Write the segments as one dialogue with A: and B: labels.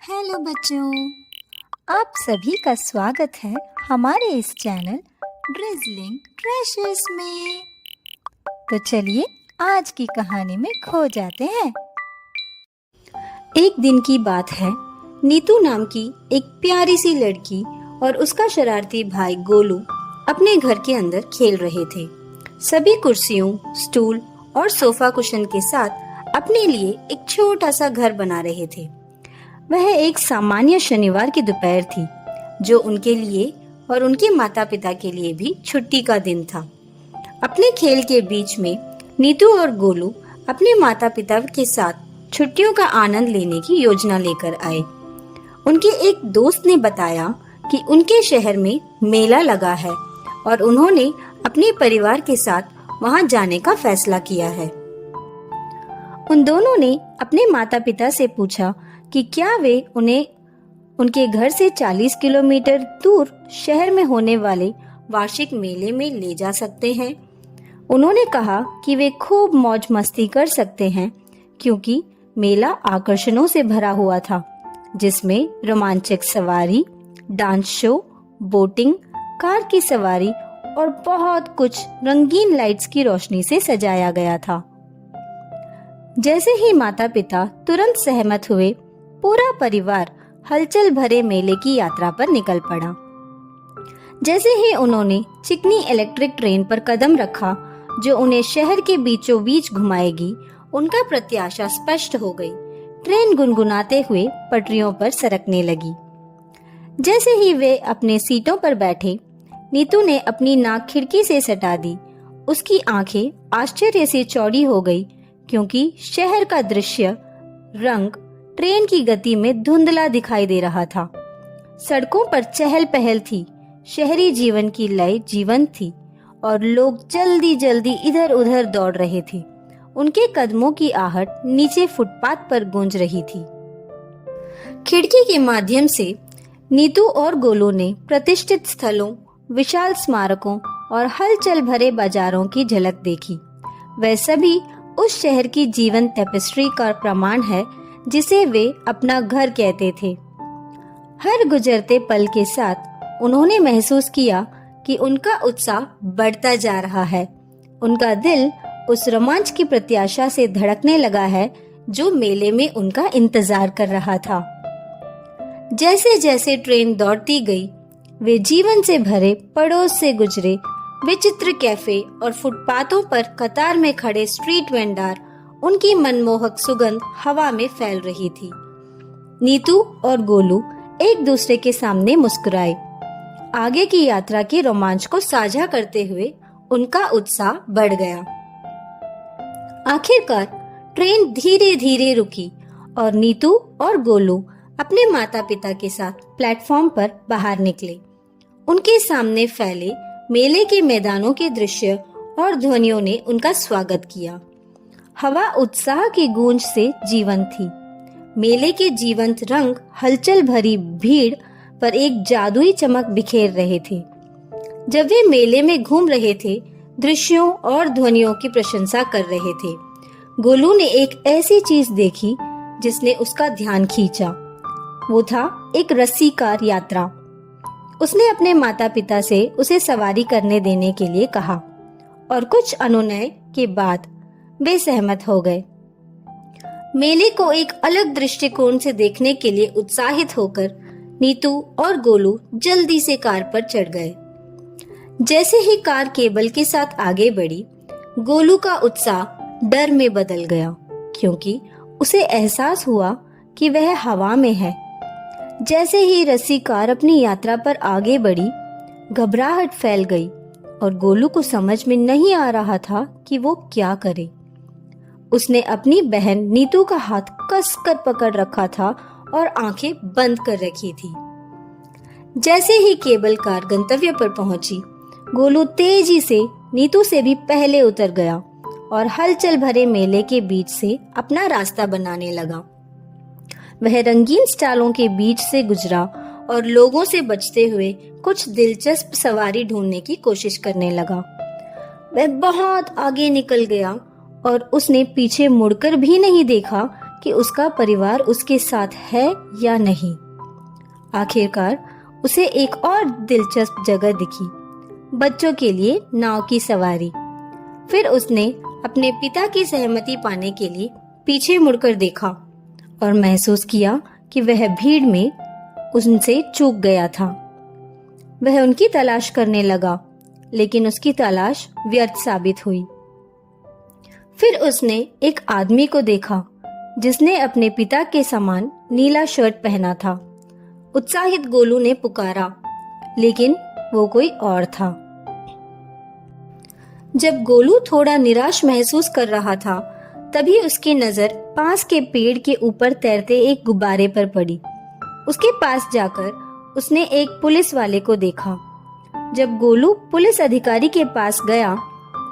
A: Hello बच्चों, आप सभी का स्वागत है हमारे इस चैनल ड्रिजलिंग ट्रेशर्स में। तो चलिए आज की कहानी में खो जाते हैं। एक दिन की बात है। नीतू नाम की एक प्यारी सी लड़की और उसका शरारती भाई गोलू अपने घर के अंदर खेल रहे थे। सभी कुर्सियों, स्टूल और सोफा कुशन के साथ अपने लिए एक छोटा सा घर बना रहे थे। वह एक सामान्य शनिवार की दोपहर थी, जो उनके लिए और उनके माता पिता के लिए भी छुट्टी का दिन था। अपने खेल के बीच में नीतू और गोलू अपने माता पिता के साथ छुट्टियों का आनंद लेने की योजना लेकर आए। उनके एक दोस्त ने बताया कि उनके शहर में मेला लगा है और उन्होंने अपने परिवार के साथ वहां जाने का फैसला किया है। उन दोनों ने अपने माता पिता से पूछा कि क्या वे उन्हें उनके घर से 40 किलोमीटर दूर शहर में होने वाले वार्षिक मेले में ले जा सकते हैं। उन्होंने कहा कि वे खूब मौज मस्ती कर सकते हैं, क्योंकि मेला आकर्षणों से भरा हुआ था, जिसमें रोमांचक सवारी, डांस शो, बोटिंग, कार की सवारी और बहुत कुछ रंगीन लाइट्स की रोशनी से सजाया गया था। जैसे ही माता पिता तुरंत सहमत हुए, पूरा परिवार हलचल भरे मेले की यात्रा पर निकल पड़ा। जैसे ही उन्होंने चिकनी इलेक्ट्रिक ट्रेन पर कदम रखा, जो उन्हें शहर के बीचों बीच घुमाएगी, उनका प्रत्याशा स्पष्ट हो गई। ट्रेन गुनगुनाते हुए पटरियों पर सरकने लगी। जैसे ही वे अपने सीटों पर बैठे, नीतू ने अपनी नाक खिड़की से सटा दी। उसकी आंखें आश्चर्य से चौड़ी हो गई, क्योंकि शहर का दृश्य रंग ट्रेन की गति में धुंधला दिखाई दे रहा था। सड़कों पर चहल पहल थी, शहरी जीवन की लय जीवंत थी और लोग जल्दी जल्दी इधर उधर दौड़ रहे थे। उनके कदमों की आहट नीचे फुटपाथ पर गूंज रही थी। खिड़की के माध्यम से नीतू और गोलू ने प्रतिष्ठित स्थलों, विशाल स्मारकों और हलचल भरे बाजारों की झलक देखी। वह सभी उस शहर की जीवन टेपेस्ट्री का प्रमाण है जिसे वे अपना घर कहते थे। हर गुजरते पल के साथ उन्होंने महसूस किया कि उनका उत्साह बढ़ता जा रहा है। उनका दिल उस रोमांच की प्रत्याशा से धड़कने लगा है जो मेले में उनका इंतजार कर रहा था। जैसे जैसे ट्रेन दौड़ती गई, वे जीवन से भरे पड़ोस से गुजरे विचित्र कैफे और फुटपाथों पर कतार में खड़े स्ट्रीट वेंडर, उनकी मनमोहक सुगंध हवा में फैल रही थी। नीतू और गोलू एक दूसरे के सामने मुस्कुराए। आगे की यात्रा के रोमांच को साझा करते हुए उनका उत्साह बढ़ गया। आखिरकार ट्रेन धीरे धीरे रुकी और नीतू और गोलू अपने माता पिता के साथ प्लेटफॉर्म पर बाहर निकले। उनके सामने फैले मेले के मैदानों के दृश्य और ध्वनियों ने उनका स्वागत किया। हवा उत्साह की गूंज से जीवंत थी। मेले के जीवंत रंग हलचल भरी भीड़ पर एक जादुई चमक बिखेर रहे थे। जब वे मेले में घूम रहे थे, दृश्यों और ध्वनियों की प्रशंसा कर रहे थे, गोलू ने एक ऐसी चीज देखी जिसने उसका ध्यान खींचा। वो था एक रस्सी कार यात्रा। उसने अपने माता पिता से उसे सवारी करने देने के लिए कहा और कुछ अनुनय के बाद वे सहमत हो गए। मेले को एक अलग दृष्टिकोण से देखने के लिए उत्साहित होकर नीतू और गोलू जल्दी से कार पर चढ़ गए। जैसे ही कार केबल के साथ आगे बढ़ी, गोलू का उत्साह डर में बदल गया, क्योंकि उसे एहसास हुआ कि वह हवा में है। जैसे ही रस्सी कार अपनी यात्रा पर आगे बढ़ी, घबराहट फैल गई और गोलू को समझ में नहीं आ रहा था कि वो क्या करे। उसने अपनी बहन नीतू का हाथ कसकर पकड़ रखा था और आंखें बंद कर रखी थी। जैसे ही केबल कार गंतव्य पर पहुंची, गोलू तेजी से नीतू से भी पहले उतर गया और हलचल भरे मेले के बीच से अपना रास्ता बनाने लगा। वह रंगीन स्टालों के बीच से गुजरा और लोगों से बचते हुए कुछ दिलचस्प सवारी ढूंढने की कोशिश करने लगा। वह बहुत आगे निकल गया और उसने पीछे मुड़कर भी नहीं देखा कि उसका परिवार उसके साथ है या नहीं। आखिरकार उसे एक और दिलचस्प जगह दिखी, बच्चों के लिए नाव की सवारी। फिर उसने अपने पिता की सहमति पाने के लिए पीछे मुड़कर देखा और महसूस किया कि वह भीड़ में उनसे चूक गया था। वह उनकी तलाश करने लगा, लेकिन उसकी तलाश व्यर्थ साबित हुई। फिर उसने एक आदमी को देखा जिसने अपने पिता के समान नीला शर्ट पहना था। उत्साहित गोलू ने पुकारा, लेकिन वो कोई और था। जब गोलू थोड़ा निराश महसूस कर रहा था, तभी उसकी नजर पास के पेड़ के ऊपर तैरते एक गुब्बारे पर पड़ी। उसके पास जाकर उसने एक पुलिस वाले को देखा। जब गोलू पुलिस अधिकारी के पास गया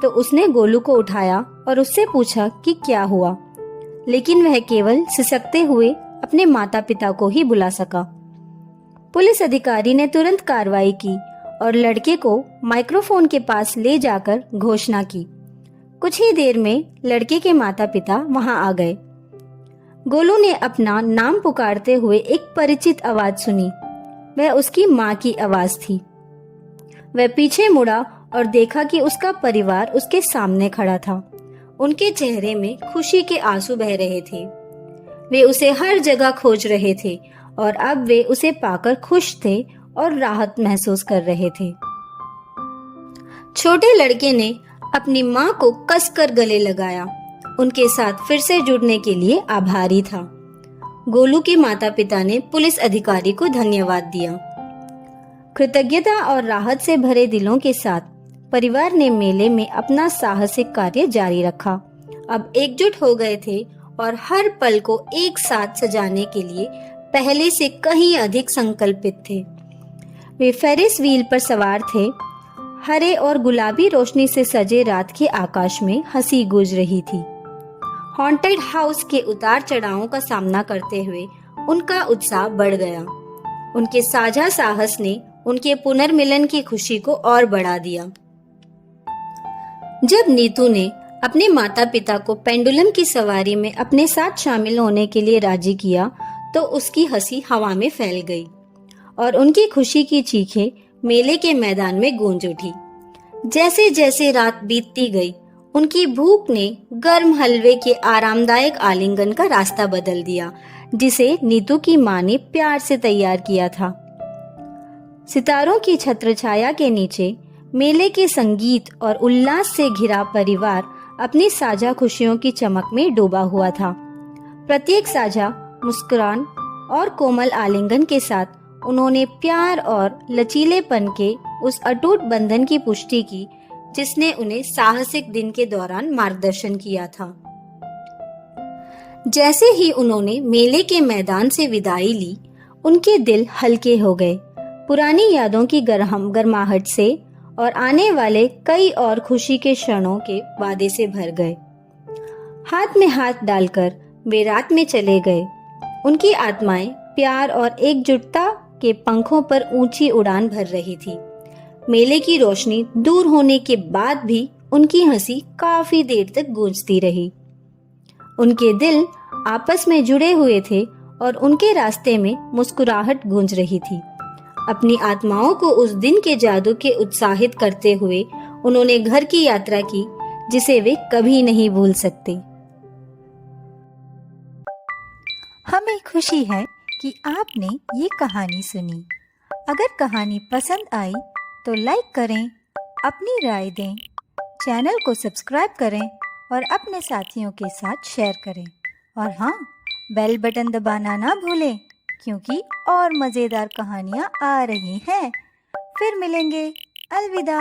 A: तो उसने गोलू को उठाया और उससे पूछा कि क्या हुआ, लेकिन वह केवल सिसकते हुए अपने माता पिता को ही बुला सका। पुलिस अधिकारी ने तुरंत कार्रवाई की और लड़के को माइक्रोफोन के पास ले जाकर घोषणा की। कुछ ही देर में लड़के के माता पिता वहां आ गए। गोलू ने अपना नाम पुकारते हुए एक परिचित आवाज सुनी। वह उसकी माँ की आवाज थी। वह पीछे मुड़ा और देखा कि उसका परिवार उसके सामने खड़ा था। उनके चेहरे में खुशी के आंसू बह रहे थे। वे उसे हर जगह खोज रहे थे और अब वे उसे पाकर खुश थे और राहत महसूस कर रहे थे। छोटे लड़के ने अपनी माँ को कसकर गले लगाया। उनके साथ फिर से जुड़ने के लिए आभारी था। गोलू के माता पिता ने पुलिस अधिकारी को धन्यवाद दिया। कृतज्ञता और राहत से भरे दिलों के साथ परिवार ने मेले में अपना साहसिक कार्य जारी रखा। अब एकजुट हो गए थे और हर पल को एक साथ सजाने के लिए पहले से कहीं अधिक संकल्पित थे। वे फेरिस व्हील पर सवार थे। हरे और गुलाबी रोशनी से सजे रात के आकाश में हंसी गूंज रही थी। हॉन्टेड हाउस के उतार चढ़ावों का सामना करते हुए उनका उत्साह बढ़ गया। उनके साझा साहस ने उनके पुनर्मिलन की खुशी को और बढ़ा दिया। जब नीतू ने अपने माता पिता को पेंडुलम की सवारी में अपने साथ शामिल होने के लिए राजी किया तो उसकी हंसी हवा में फैल गई और उनकी खुशी की चीखें मेले के मैदान में गूंज उठी। जैसे जैसे रात बीतती गई, उनकी भूख ने गर्म हलवे के आरामदायक आलिंगन का रास्ता बदल दिया, जिसे नीतू की माँ ने प्यार से तैयार किया था। सितारों की छत्रछाया के नीचे मेले के संगीत और उल्लास से घिरा परिवार अपनी साझा खुशियों की चमक में डूबा हुआ था। प्रत्येक साझा मुस्कुरान और कोमल आलिंगन के साथ उन्होंने प्यार और लचीलेपन के उस अटूट बंधन की पुष्टि की जिसने उन्हें साहसिक दिन के दौरान मार्गदर्शन किया था। जैसे ही उन्होंने मेले के मैदान से विदाई ली, उनके दिल हल्के हो गए। पुरानी यादों की गर्माहट से और आने वाले कई और खुशी के क्षणों के वादे से भर गए। हाथ में हाथ डालकर वे रात में चले गए। उनकी आत्माएं प्यार और एकजुटता के पंखों पर ऊंची उड़ान भर रही थी। मेले की रोशनी दूर होने के बाद भी उनकी हंसी काफी देर तक गूंजती रही। उनके दिल आपस में जुड़े हुए थे और उनके रास्ते में मुस्कुराहट गूंज रही थी। अपनी आत्माओं को उस दिन के जादू के उत्साहित करते हुए उन्होंने घर की यात्रा की जिसे वे कभी नहीं भूल सकते।
B: हमें खुशी है कि आपने ये कहानी सुनी। अगर कहानी पसंद आई तो लाइक करें, अपनी राय दें, चैनल को सब्सक्राइब करें और अपने साथियों के साथ शेयर करें। और हाँ, बेल बटन दबाना ना भूलें क्योंकि और मज़ेदार कहानियाँ आ रही हैं। फिर मिलेंगे। अलविदा।